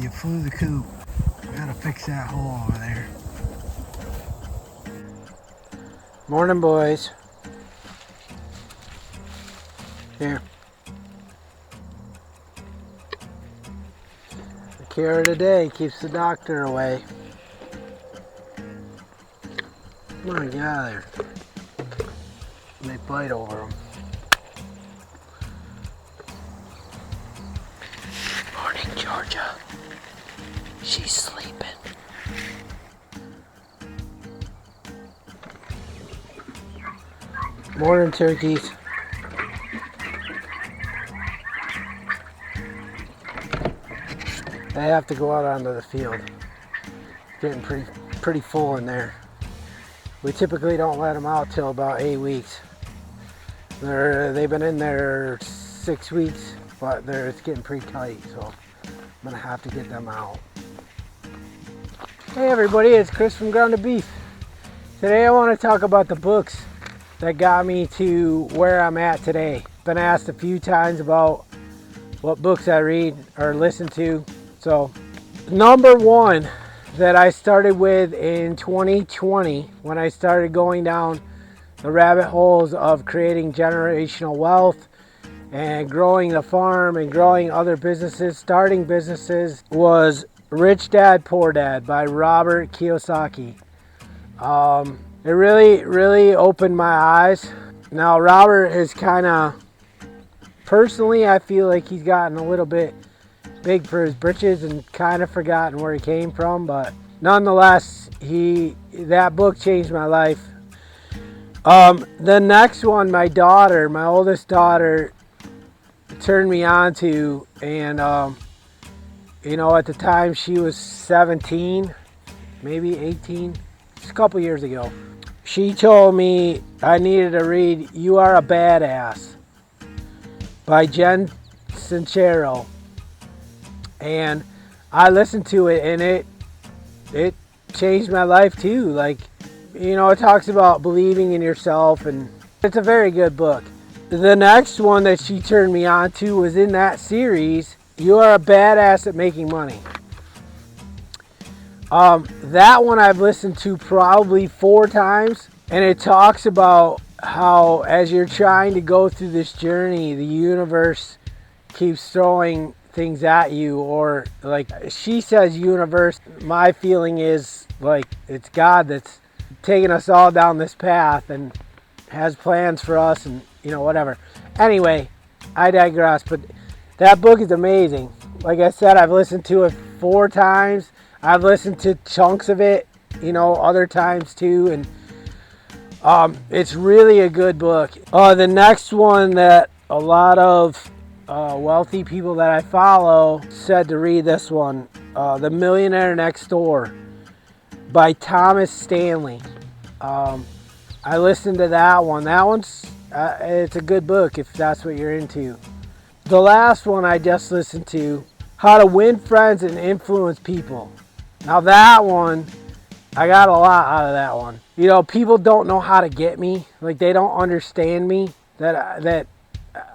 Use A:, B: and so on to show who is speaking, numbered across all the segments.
A: You flew the coop. We gotta fix that hole over there. Morning, boys. Here. The care of the day keeps the doctor away. Come on, get out of there. They bite over them. Morning, Georgia. She's sleeping. Morning, turkeys. They have to go out onto the field. It's getting pretty full in there. We typically don't let them out till about 8 weeks. They've been in there 6 weeks, but it's getting pretty tight, so I'm gonna have to get them out. Hey everybody, it's Chris from Grounded Beef. Today I want to talk about the books that got me to where I'm at today. Been asked a few times about what books I read or listen to. So, number one that I started with in 2020, when I started going down the rabbit holes of creating generational wealth and growing the farm and growing other businesses, starting businesses, was Rich Dad, Poor Dad by Robert Kiyosaki. It really opened my eyes. Now, Robert is kind of, personally, I feel like he's gotten a little bit big for his britches and kind of forgotten where he came from, but nonetheless, that book changed my life. The next one, my oldest daughter, turned me on to, and at the time she was 17, maybe 18, just a couple years ago. She told me I needed to read You Are a Badass by Jen Sincero. And I listened to it, and it changed my life too. Like, it talks about believing in yourself, and it's a very good book. The next one that she turned me on to was in that series, You Are a Badass at Making Money. That one I've listened to probably 4 times, and it talks about how as you're trying to go through this journey, the universe keeps throwing things at you, or like she says universe, my feeling is like it's God that's taking us all down this path and has plans for us, and whatever. Anyway, I digress, but that book is amazing. Like I said, I've listened to it 4 times. I've listened to chunks of it, other times too, and it's really a good book. The next one that a lot of wealthy people that I follow said to read this one, The Millionaire Next Door by Thomas Stanley. I listened to that one. That one's it's a good book if that's what you're into. The last one I just listened to, How to Win Friends and Influence People. Now that one, I got a lot out of that one. People don't know how to get me. Like, they don't understand me. That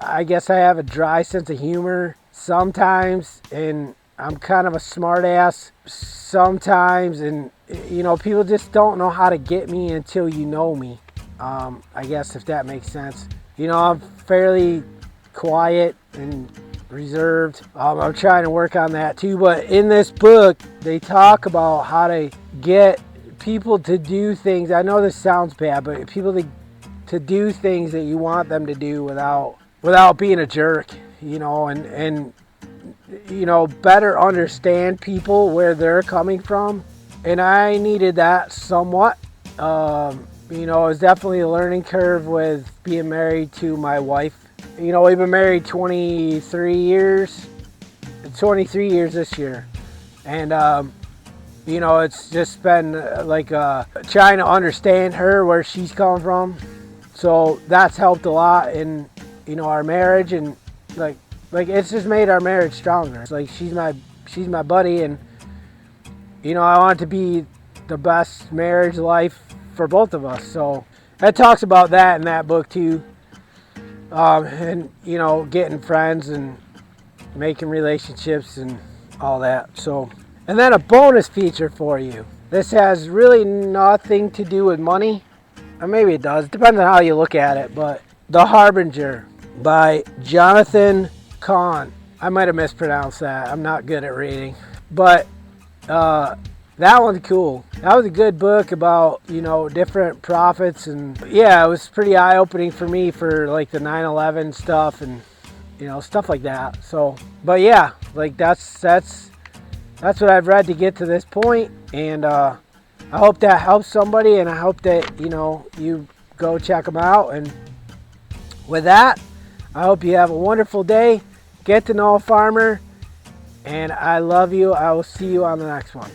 A: I guess I have a dry sense of humor sometimes, and I'm kind of a smart ass sometimes, and people just don't know how to get me until you know me. I guess, if that makes sense. I'm fairly quiet and reserved. I'm trying to work on that too, but in this book they talk about how to get people to do things. I know this sounds bad, but people to do things that you want them to do without being a jerk, and better understand people where they're coming from. And I needed that somewhat. It was definitely a learning curve with being married to my wife. We've been married 23 years this year. And, it's just been like trying to understand her, where she's coming from. So that's helped a lot in, our marriage, and like it's just made our marriage stronger. It's like she's my buddy, and, I want it to be the best marriage life for both of us. So it talks about that in that book too. And getting friends and making relationships, and all that. So, and then a bonus feature for you. This has really nothing to do with money. Or maybe it does, depends on how you look at it. But The Harbinger by Jonathan Cahn. I might have mispronounced that. I'm not good at reading. But that one's cool. That was a good book about, different prophets. And yeah, it was pretty eye-opening for me for like the 9/11 stuff and, stuff like that. So, but yeah, like that's what I've read to get to this point. And I hope that helps somebody, and I hope that, you go check them out. And with that, I hope you have a wonderful day. Get to know a farmer, and I love you. I will see you on the next one.